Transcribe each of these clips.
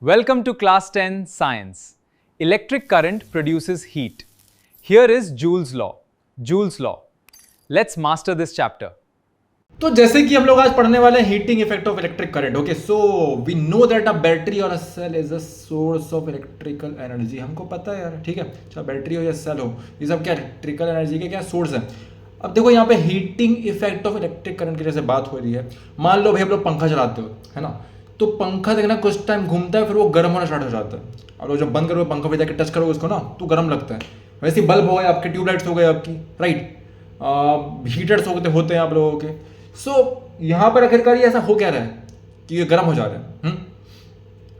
Welcome to Class 10 Science. Electric current produces heat. Here is Joule's law. Joule's law. Let's master this chapter. तो जैसे कि हम लोग आज पढ़ने वाले हैं heating effect of electric current. Okay, so we know that a battery और a cell is a source of electrical energy. हमको पता है यार, ठीक है, चाहे बैटरी हो या सेल हो, ये सब क्या इलेक्ट्रिकल एनर्जी के क्या सोर्स है. अब देखो यहाँ पे heating effect of electric current की जैसे बात हो रही है. मान लो भाई हम लोग पंखा चलाते हो, है ना, तो पंखा देखना कुछ टाइम घूमता है, फिर वो गर्म होना स्टार्ट हो जाता है. और जब बंद करोगे पंखा पे जाके टच करोगे उसको ना, तो गर्म लगता है. वैसे बल्ब हो गए आपके, ट्यूबलाइट्स हो गए आपकी, राइट, हीटर्स होते हैं आप लोगों के. सो यहाँ पर आखिरकार ये ऐसा हो क्या रहा है कि ये गर्म हो जा रहा है.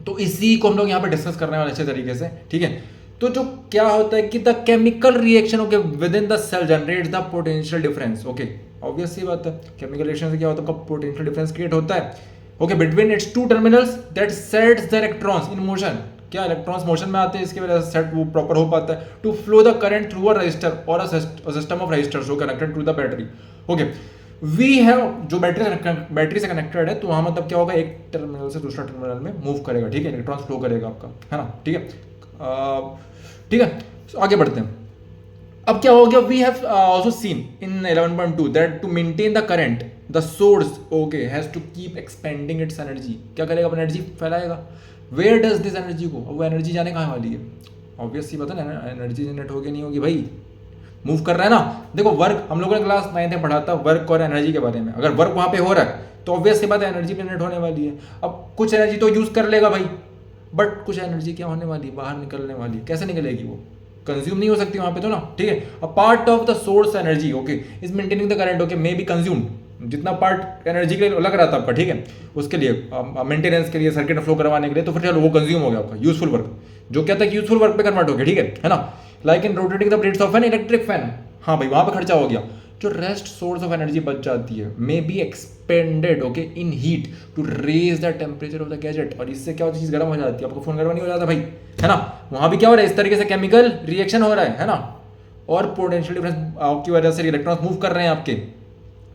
तो इसी को हम लोग यहाँ पे डिस्कस करने वाले अच्छे तरीके से, ठीक है. तो जो क्या होता है कि the chemical reaction okay within the cell generates the potential difference. Okay, obvious सी बात है, केमिकल रिएक्शन से क्या होता है, पोटेंशियल डिफरेंस क्रिएट होता है. Okay, between its two terminals that sets the electrons in motion. क्या इलेक्ट्रॉन्स मोशन में आते हैं, इसकी वजह से सेट वो प्रॉपर हो पाता है to flow the current through a resistor और a system of resistors connected to the battery. Okay, we have जो बैटरी से कनेक्टेड है, तो वहाँ मतलब क्या होगा, एक टर्मिनल से दूसरा टर्मिनल में मूव करेगा, ठीक है, इलेक्ट्रॉन्स फ्लो करेगा आपका, है ना, ठीक है. ठीक है, आगे बढ़ते हैं. अब क्या हो गया, we have also seen in 11.2 that to maintain the current the source okay has to keep expending its energy. क्या करेगा, अपनी एनर्जी फैलाएगा. वेयर डज दिस एनर्जी को, वो एनर्जी जाने कहाँ वाली है. ऑब्वियस सी बात है ना, एनर्जी जनरेट होगी नहीं होगी भाई, मूव कर रहा है ना. देखो वर्क हम लोगों ने क्लास 9 में पढ़ा था वर्क और एनर्जी के बारे में. अगर वर्क वहाँ पे हो रहा है तो ऑब्वियस सी बात है एनर्जी जनरेट होने वाली है. अब कुछ एनर्जी तो यूज कर लेगा भाई, बट कुछ एनर्जी क्या होने वाली, बाहर निकलने वाली. कैसे निकलेगी, वो कंज्यूम नहीं हो सकती वहाँ पे तो ना, ठीक है. A part of the source energy okay is maintaining the current okay may be consumed. जितना पार्ट एनर्जी के लिए लग रहा था आपका, ठीक है, उसके लिए मेंटेनेंस के लिए, सर्किट फ्लो करवाने के लिए, तो फिर चलो वो कंज्यूम हो गया आपका यूजफुल वर्क. जो क्या था कि यूजफुल वर्क पे कन्वर्ट हो गया, ठीक है ना. Like in rotating the blades of N electric fan. हाँ भाई, वहां पे खर्चा हो गया. जो रेस्ट सोर्स ऑफ एनर्जी बच जाती है may be expended okay in heat to raise the temperature of the gadget. और इससे क्या होती है, चीज गर्म हो जाती है, आपको फोन गर्म नहीं हो जाता भाई, है ना. वहां भी क्या हो रहा है, इस तरीके से केमिकल रिएक्शन हो रहा है ना. और पोटेंशियल डिफरेंस की वजह से इलेक्ट्रॉन्स मूव कर रहे हैं आपके,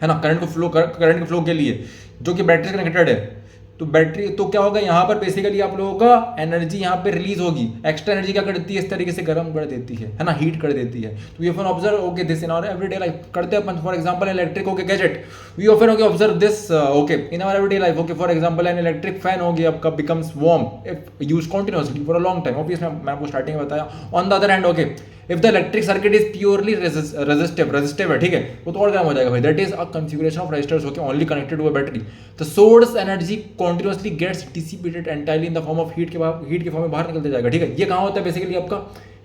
है ना, करंट के फ्लो के लिए, जो कि बैटरी से कनेक्टेड है. तो बैटरी तो क्या होगा यहाँ पर, बेसिकली आप लोगों का एनर्जी यहाँ पे रिलीज होगी. एक्स्ट्रा एनर्जी क्या करती है, इस तरीके से गर्म कर देती है ना, हीट कर देती है. तो we often observe okay this in our everyday life. करते हैं अपन for example electric okay gadget, we often okay observe this okay in our everyday life. Okay, for example an electric fan हो गया आपका becomes warm if use continuously for a long time. Obviously मैं आपको starting में बताया. On the other hand okay if the electric circuit is purely resistive है, ठीक है, वो तो और गर्म हो जाएगा भाई. That is a configuration of resistors okay only connected to a battery. The source energy continuously gets dissipated entirely in the form of heat के फॉर्म में बाहर निकलते जाएगा, ठीक है. ये कहाँ होता है, बेसिकली आपका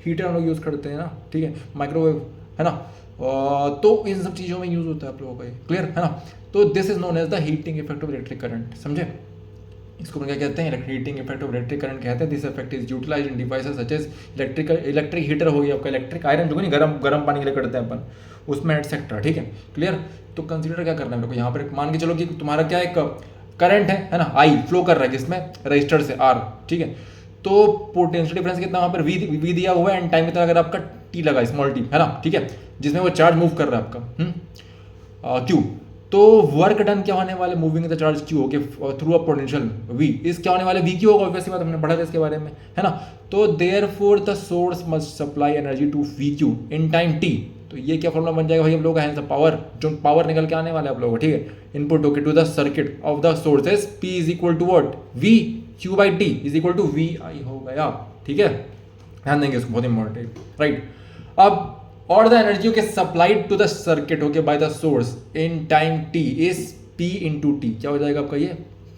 हीटर हम लोग यूज करते हैं ना, ठीक है, माइक्रोवेव, है ना. तो इन सब चीज़ों में यूज होता है आप लोगों का, क्लियर है ना. तो this is known as the heating effect of electric current. समझे, इसको क्या कहते हैं, heating effect of electric current कहते हैं. This effect is utilise in devices such as electric heater हो गया आपका, इलेक्ट्रिक आयरन जो कि नहीं गर्म पानी के लिए करते हैं अपन, उसमें एटसेट्रा, ठीक है, क्लियर. तो कंसीडर क्या करना है मेरे को यहाँ पर, मान के चलो कि तुम्हारा क्या एक करंट है ना, आई फ्लो कर रहा है किसमें, रजिस्टर से आर, ठीक है. तो पोटेंशियल डिफरेंस कितना वहाँ पर वी दिया हुआ है, एंड टाइम कितना अगर आपका टी लगा, स्मॉल टी, है ना, ठीक है, जिसमें वो चार्ज मूव कर रहा है आपका क्यू. तो वर्क डन क्या होने वाले, moving the charge Q okay through a potential V, इस क्या होने वाले वी क्यू होगा. वैसी बात हमने पढ़ा था इसके बारे में, है ना. तो therefore the source must supply energy to V Q in time T. तो ये क्या फॉर्मूला बन जाएगा भाई हम लोग का, है पावर, जो पावर निकल के आने वाले आप लोगों को, ठीक है, input okay to the circuit of the sources P is equal to what, V Q by T is equal to V I हो गया, ठीक है. ध्यान देंगे इसको, बहुत इंपॉर्टेंट है, राइट. अब और the energy okay supplied to the circuit okay by the source in time T is P into T. क्या हो जाएगा आपका ये,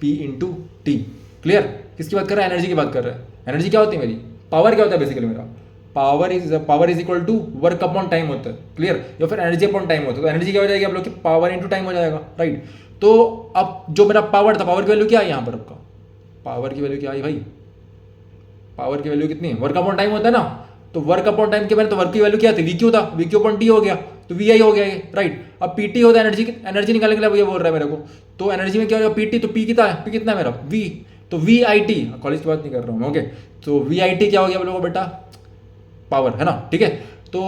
पी इंटू टी. क्लियर, किसकी बात कर रहा है, एनर्जी की बात कर रहा है. एनर्जी क्या होती है मेरी, पावर क्या होता है बेसिकली मेरा, power is equal to work upon time होता है, क्लियर, या फिर एनर्जी अपॉन टाइम होता है. तो एनर्जी क्या हो जाएगी आप लोग की, पावर इंटू टाइम हो जाएगा, राइट. तो अब जो मेरा पावर था, पावर की वैल्यू क्या है यहाँ पर आपका, पावर की वैल्यू क्या आई भाई, पावर की वैल्यू कितनी है, वर्क अपॉन टाइम होता है ना. तो वर्क अपॉन टाइम के बारे में, तो वर्क की वैल्यू क्या थी, वी क्यू था, वी क्यू अपॉन टी हो गया, तो वी आई हो गया ये, राइट. अब पी टी होता है एनर्जी निकालने के लिए, ये बोल रहा है मेरे को. तो एनर्जी में क्या हो गया, पी टी, तो पी कितना है मेरा, वी, तो वी आई टी, कॉलेज की बात नहीं कर रहा हूँ, ओके. तो वी आई टी क्या हो गया आप लोगों को बेटा, पावर, है ना, ठीक है. तो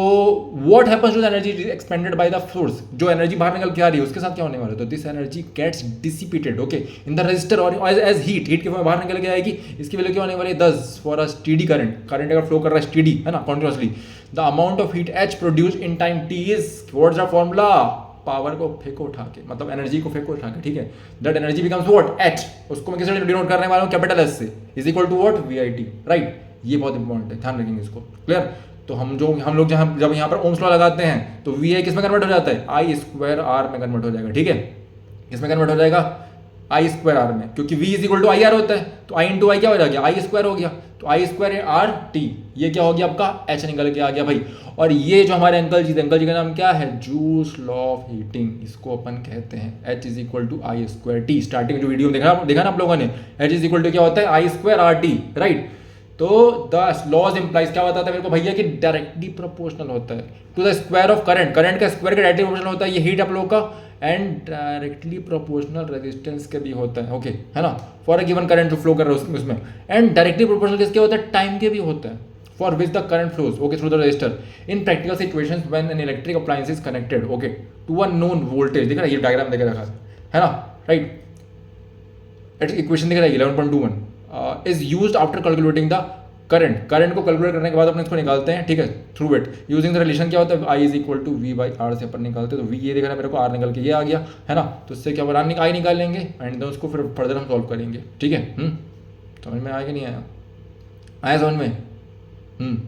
what happens to the energy expended by the source, जो एनर्जी बाहर निकल के आ रही है उसके साथ क्या होने वाला है, तो this energy gets dissipated okay in the resistor और एज हीट, हीट के फॉर्म में बाहर निकल के आएगी। इसकी वैल्यू क्या होने वाली है 10 for a steady current, current अगर फ्लो कर रहा है स्टेडी है ना continuously, the amount of heat H produce in time T is what's the formula, power को फेंको उठा के, मतलब एनर्जी को फेंको उठा के, ठीक है, that energy becomes what H, उसको मैं किससे डिनोट करने वाला हूँ कैपिटल एस से, is equal to what V I T, right. ये बहुत इंपॉर्टेंट है, ध्यान रखेंगे इसको, क्लियर। तो हम लोग जब यहाँ पर ओम्स लॉ लगाते हैं तो वी आई किस में कन्वर्ट हो जाता है, आई स्क्वायर आर में कन्वर्ट हो जाएगा, ठीक है, किसमें कन्वर्ट हो जाएगा, आई स्क्वायर आर में, क्योंकि v is equal to I R होता है, तो आई इंटू आई क्या हो जाएगा, आई स्क्वायर हो गया, तो आई स्क्वायर आर टी, ये क्या हो गया आपका एच निकल के आ गया भाई। और ये जो हमारे अंकल जी का नाम क्या है, जूल्स लॉ ऑफ हीटिंग, इसको अपन कहते हैं H is equal to I square T. Starting जो वीडियो में देखा ना आप लोगों ने, एच इज इक्वल टू क्या होता है आई स्क्वायर आर टी, राइट। तो द लॉज इंप्लाइज क्या बताता है मेरे को भैया कि डायरेक्टली प्रोपोर्शनल होता है to the square of current, current का स्क्वायर का डायरेक्टली प्रोपोर्शनल होता है ये हीट आप लोगों का, एंड डायरेक्टली प्रोपोर्शनल रेजिस्टेंस के भी होता है, ओके है ना, फॉर अ गिवन करंट जो फ्लो कर रहा है उसमें, एंड डायरेक्टली प्रोपोर्शनल किसके होता है, टाइम के भी होता है, for which the current flows okay through the resistor in practical situations when an electric appliance is connected okay to a known voltage, दिख रहा है ये डायग्राम देकर रखा है ना, राइट, इक्वेशन दिख रहा है 11.21 is used after calculating the current को कैलकुलेट करने के बाद अपने इसको निकालते हैं, ठीक है, through it using the relation क्या होता है I is equal to V by R से अपन निकालते हैं, तो वी ये दिख रहा है मेरे को, आर निकल के ये आ गया है ना, तो उससे क्या होगा आई निकाल लेंगे एंड देन उसको फिर फर्दर हम सॉल्व करेंगे, ठीक है। समझ में आया कि नहीं आया समझ में।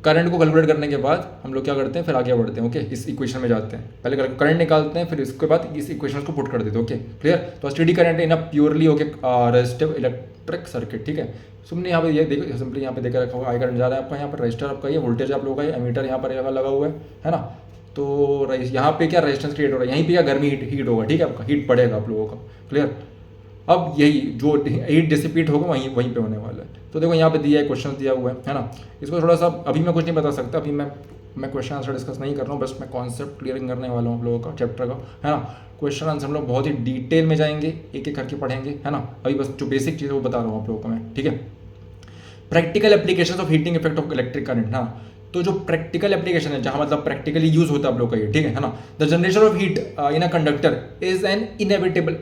करंट को कैलकुलेट करने के बाद हम लोग क्या करते हैं, फिर आगे बढ़ते हैं, ओके इस इक्वेशन में जाते हैं, पहले करंट निकालते हैं, फिर इसके बाद इस इक्वेशन को पुट कर देते हैं, ओके क्लियर। तो steady current in a purely okay resistive electric circuit, ठीक है। सुनने यहाँ पे ये देखो सिंपली यहाँ पे देखा रखा हुआ आई करंट जा रहा है आपका, यहाँ पर रजिस्टर आपका ये वोल्टेज आप लोगों का, ये एमीटर यहाँ पर लगा हुआ है ना, तो यहाँ पे क्या रेजिस्टेंस क्रिएट हो रहा है, यहीं पे क्या गर्मी हीट होगा, ठीक है, आपका हीट बढ़ेगा आप लोगों का, क्लियर। अब यही जो हीट डिसिपेट होगा वहीं पे होने वाला है। तो देखो यहाँ पे दिया है, क्वेश्चन दिया हुआ है ना, इसको थोड़ा सा अभी मैं कुछ नहीं बता सकता, अभी मैं क्वेश्चन आंसर डिस्कस नहीं कर रहा हूँ, बस मैं कॉन्सेप्ट क्लियरिंग करने वाला हूँ आप लोगों का चैप्टर का, है ना। क्वेश्चन आंसर हम लोग बहुत ही डिटेल में जाएंगे, एक एक करके पढ़ेंगे, है ना। अभी बस जो बेसिक चीज़ है वो बता रहा हूँ आप लोगों को मैं, ठीक है। Practical application of heating effect of electric current, हाँ, तो जो प्रैक्टिकल एप्लीकेशन है जहाँ मतलब प्रैक्टिकली यूज होता है आप लोग का ये, ठीक है ना। The generation of heat in a conductor is an inevitable,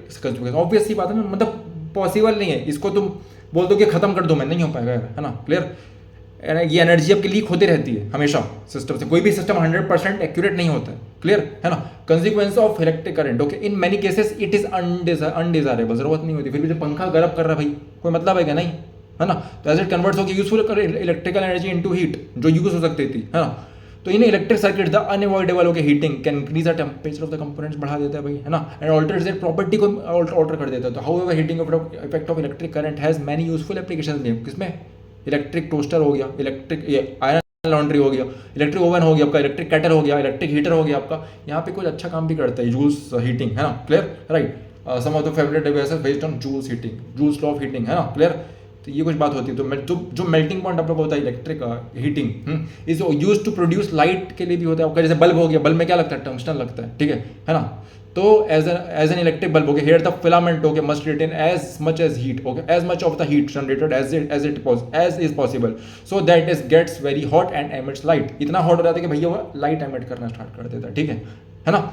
obvious सी बात है ना, मतलब पॉसिबल नहीं है, इसको तुम बोल दो कि खत्म कर दो, मैं नहीं हो पाएगा यार, है ना, क्लियर। ये एनर्जी आपकी लीक होती रहती है हमेशा सिस्टम से, कोई भी सिस्टम 100% एक्यूरेट नहीं होता है, क्लियर है ना। Consequence of electric current okay in many cases it is undesirable, जरूरत नहीं होती, फिर भी जो पंखा गर्म कर रहा है भाई कोई मतलब है क्या, नहीं है ना। तो एज इट कन्वर्ट्स होकर useful electrical energy into heat जो यूज हो सकती थी, है ना। तो इन electric circuit the unavoidable okay heating can increase the temperature of the components, बढ़ा देता है भाई, है ना, एंड ऑल्टर्स देयर प्रॉपर्टी को ऑल्टर कर देता है। तो however heating effect of electric current has many useful applications भी, किसमें, इलेक्ट्रिक टोस्टर हो गया, इलेक्ट्रिक ये आयरन लॉन्ड्री हो गया, इलेक्ट्रिक ओवन हो गया आपका, इलेक्ट्रिक केटल हो गया, इलेक्ट्रिक हीटर हो गया आपका, यहाँ पे कुछ अच्छा काम भी करता है जूल्स हीटिंग, है ना, clear, right. Some of the favourite devices based on Joule's heating, Joule's law of heating, है ना, क्लियर। तो ये कुछ बात होती है। तो जो मेल्टिंग पॉइंट आप लोग होता है electric heating is use to produce light के लिए भी होता है आपका, जैसे बल्ब हो गया, बल्ब में क्या लगता है, टंगस्टन लगता है, ठीक है ना। तो as an electric bulb okay here the filament okay must retain as much as heat okay, as much of the heat generated as is possible, so that is gets very hot and emits light, इतना hot हो जाता है कि भैया वो light emit करना start कर देता है, ठीक है ना।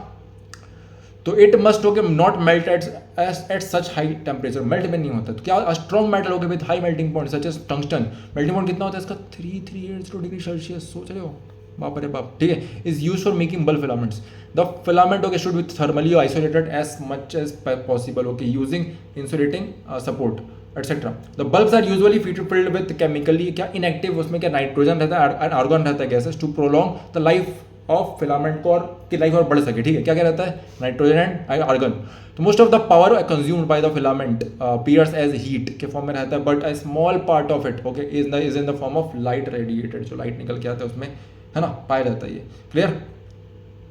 तो इट मस्ट हो के not melt at such high temperature, melt में नहीं होता। तो क्या स्ट्रॉन्ग मेटल हो गया with high melting point such as tungsten, melting point कितना होता है इसका 380 डिग्री सेल्सियस, सोच रहे हो, बाप रे बाप, ठीक है। Is use for making bulb filaments, the filament okay should be thermally isolated as much as possible okay using insulating support etcetera. The bulbs are usually filled with chemically क्या inactive, उसमें क्या नाइट्रोजन रहता है, argon रहता है gases, to prolong the life of filament को, और की लाइफ और बढ़ सके, ठीक है। क्या क्या रहता है, नाइट्रोजन एंड आर्गन। तो most of the power consumed by the filament appears as heat के फॉर्म में रहता है, but a small part of it okay is in the form of light radiated, जो लाइट निकल के आता है उसमें, है ना, पाया जाता है ये, क्लियर।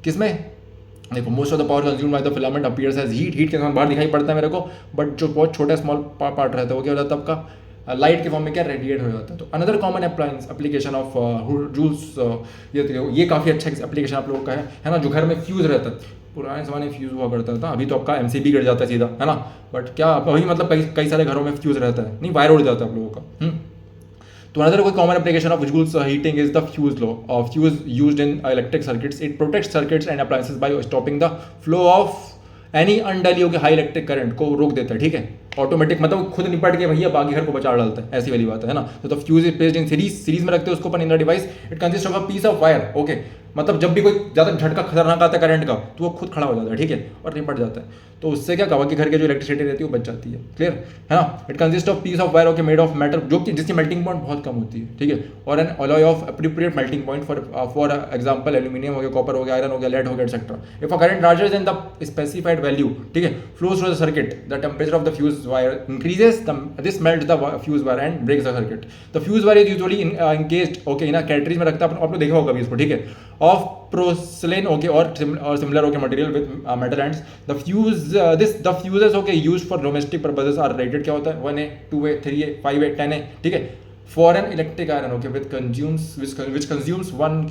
किसमें, देखो most of the power consumed by the filament appears as heat, heat के साथ बाहर दिखाई पड़ता है मेरे को, बट जो बहुत छोटा स्मॉल पार्ट रहता है वो क्या हो जाता है आपका, लाइट के फॉर्म में क्या रेडिएट हो जाता है। तो another common application of Joule's, ये काफ़ी अच्छा एप्लीकेशन आप लोगों का है ना, जो घर में फ्यूज़ रहता है, पुराने ज़माने में फ्यूज़ हुआ करता था, अभी तो आपका एमसीबी गिर जाता है सीधा, है ना, बट क्या अभी मतलब कई सारे घरों में फ्यूज़ रहता है, नहीं वायर उड़ जाता है आप लोगों का। तो another कोई common application of Joule's heating is the fuse law. Fuse used in electric circuits. It protects circuits and appliances by stopping the flow of any unduly हो के हाई इलेक्ट्रिक करंट को रोक देता है, ठीक है, ऑटोमेटिक, मतलब खुद निपट के भैया बाकी घर को बचा डालता है, ऐसी वाली बात है ना। तो fuse is placed in series में रखते हैं उसको अपन in the device. It consist of a piece of wire, okay, मतलब जब भी कोई ज़्यादा झटका खतरनाक आता है करंट का तो वो खुद खड़ा हो जाता है, ठीक है, और निपट जाता है। तो उससे क्या कहा कि घर के जो इलेक्ट्रिसिटी रहती है वो बच जाती है, क्लियर है ना। It consist of peace of wire, okay, made of metal, जो कि जिसकी मेल्टिंग पॉइंट बहुत कम होती है, ठीक है, और N alloy of appropriate melting point for example aluminium हो गया, कॉपर हो गया, आयरन हो गया, लेड हो गया, etcetera. If a current larger than the specified value, ठीक है, flows through the circuit, the temperature of the fuse wire increases, this melts the fuse wire and breaks the circuit. The fuse wire is usually encased, okay, in a cartridge में रखता है, आपने देखा होगा अभी इसको, ठीक है, ऑफ प्रोसलेन, ओके, और similar, okay, material with metal ends. The fuses, okay, used for domestic purposes are rated, क्या होता है, 1A 2A 3A 5A 10A, ठीक है, for an electric iron, okay, which consumes 1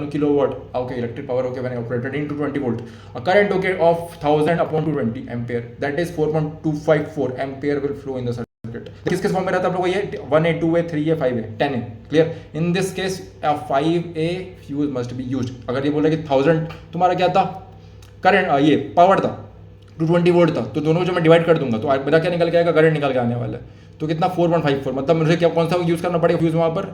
kilowatt, okay, electric power, okay, when operated into 20 volt, a current, okay, of 1000 upon 220 ampere, that is 4.254 ampere will flow in the circuit. किस किस form में रहता है आप लोगों को ये 1A 2A 3A 5A 10A, clear. In this case 5A fuse must be used. अगर ये बोल रहे कि 1000 तुम्हारा क्या था करंट, ये पावर था, 220 वोल्ट था, तो दोनों जो मैं डिवाइड कर दूंगा तो मेरा क्या निकल के आएगा, करंट निकल के आने वाला है, तो कितना 4.54, मतलब मुझे क्या कौन सा यूज़ करना पड़ेगा फ्यूज वहाँ पर,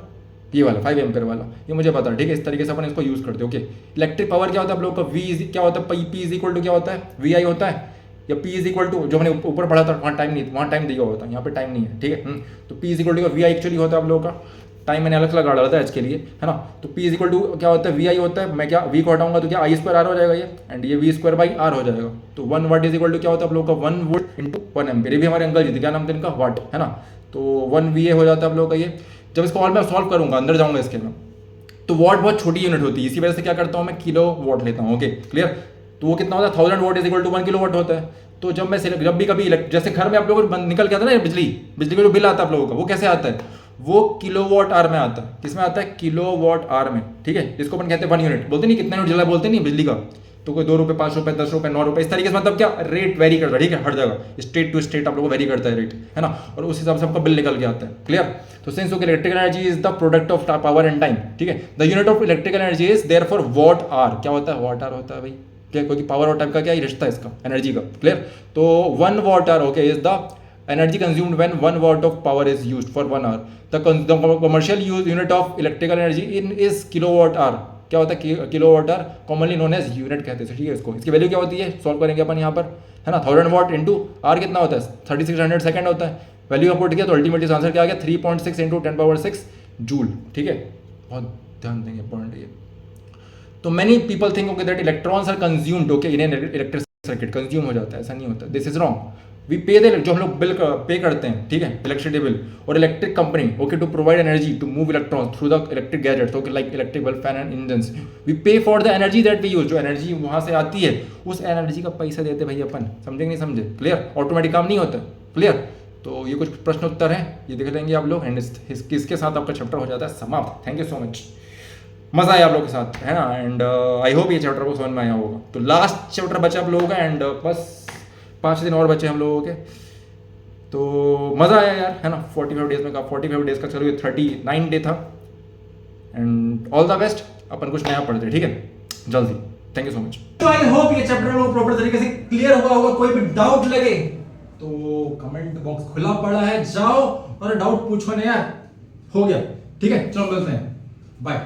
ये वाला 5 एम्पियर वाला, ये मुझे पता है, ठीक है। इस तरीके से अपन इसको यूज़ करते हैं, ओके। इलेक्ट्रिक पावर क्या होता है आप लोगों का, V क्या होता है, P इज इक्वल टू क्या होता है, VI होता है, या P इज इक्वल टू, जो मैंने ऊपर पढ़ा था वहाँ टाइम नहीं, वहाँ टाइम दिया होता है, यहाँ पे टाइम नहीं है, ठीक है। तो P is equal to VI actually होता है आप लोगों का, टाइम मैंने अलग लगा डाला था इसके लिए, है ना। तो P इज इक्वल टू क्या होता है, VI होता है, मैं क्या V को हटाऊंगा तो क्या I स्क्वायर R हो जाएगा ये, एंड ये V स्क्वायर बाई R हो जाएगा। तो 1 वाट इज इक्वल टू क्या होता है आप लोगों का, 1 वोल्ट इंटू 1 एम्पियर। ये भी हमारे अंकल जी थे, क्या नाम था इनका, वाट, है ना। तो 1 VA हो जाता है आप लोगों का ये। जब इसको और मैं सॉल्व करूंगा, अंदर जाऊंगा इसके में, तो वॉट बहुत छोटी यूनिट होती है, इसी वजह से क्या करता हूँ मैं, किलो वॉट लेता हूँ, ओके, क्लियर। तो वो कितना होता है, 1000 watt is equal to 1 kilowatt होता है। तो जब मैं जब भी कभी जैसे घर में आप लोगों को निकल के आता है ना बिजली का जो बिल आता है आप लोगों का, वो कैसे आता है, वो किलोवाट आवर में आता है। किसमें आता है, किलोवाट आवर में, ठीक है, जिसको अपन कहते हैं 1 यूनिट, बोलते नहीं कितना यूनिट जला, बोलते नहीं बिजली का। तो कोई 2 रुपये, 5 रुपये, 10 रुपये, 9 रुपये, इस तरीके से मतलब क्या रेट वेरी करता है, ठीक है, हर जगह स्टेट टू स्टेट आप लोगों को वेरी करता है रेट, है ना, और उस हिसाब से आपका बिल निकल के आता है, क्लियर। तो since okay electrical energy is the product of power and time, ठीक है, the unit of electrical energy is therefore watt hour, क्या होता है, वॉट आर होता है भाई, क्या, क्योंकि पावर और टाइम का क्या ही रिश्ता है इसका, एनर्जी का, क्लियर। तो 1 watt hour, okay, is the energy consumed when 1 watt of power is used for 1 hour. The commercial unit of electrical energy is kilowatt hour. क्या होता है, kilowatt hour, commonly known as unit कहते हैं, ठीक है। इसको, इसकी वैल्यू क्या होती है, सॉल्व करेंगे अपन यहाँ पर, है ना। 1000 वाट इंटू आर कितना होता है, 3600 सेकंड होता है। वैल्यू अपुट किया तो अल्टीमेटली आंसर क्या आ गया, 3.6 इंटू 10⁻6 जूल, ठीक है। बहुत ध्यान देंगे पॉइंट ये। तो many people think okay that electrons are consumed, okay, in an electric circuit, consume हो जाता है, ऐसा नहीं होता, this is wrong. We pay the, जो हम लोग बिल पे करते हैं, ठीक है, इलेक्ट्रिसिटी बिल, और electric company, okay, to provide energy to move electrons through the electric gadgets, okay, like electric bulb, fan and engines. We pay for the energy that we use, जो energy वहाँ से आती है उस energy का पैसा देते भाई अपन, समझेंगे नहीं समझे, क्लियर। ऑटोमेटिक काम नहीं होता, क्लियर। तो ये कुछ प्रश्न उत्तर हैं, ये देख लेंगे आप लोग, एंड इसके साथ आपका चैप्टर हो जाता है समाप्त। थैंक यू सो मच, मज़ा आया आप लोगों के साथ, है ना, एंड आई होप ये चैप्टर को समझ में आया होगा। तो लास्ट चैप्टर बचा आप लोगों का, एंड बस 5 दिन और बचे हम लोगों के। तो मज़ा आया यार, है ना, 45 डेज में का 45 डेज का, चलो ये 39 डे था, एंड ऑल द बेस्ट। अपन कुछ नया पढ़ते हैं, ठीक है, जल्दी। Thank you so much. तो आई होप ये चैप्टर लोग प्रॉपर तरीके से क्लियर हुआ होगा। कोई भी डाउट लगे तो कमेंट बॉक्स खुला पड़ा है, जाओ और डाउट पूछो ना यार, हो गया, ठीक है। चलो मिलते हैं, बाय।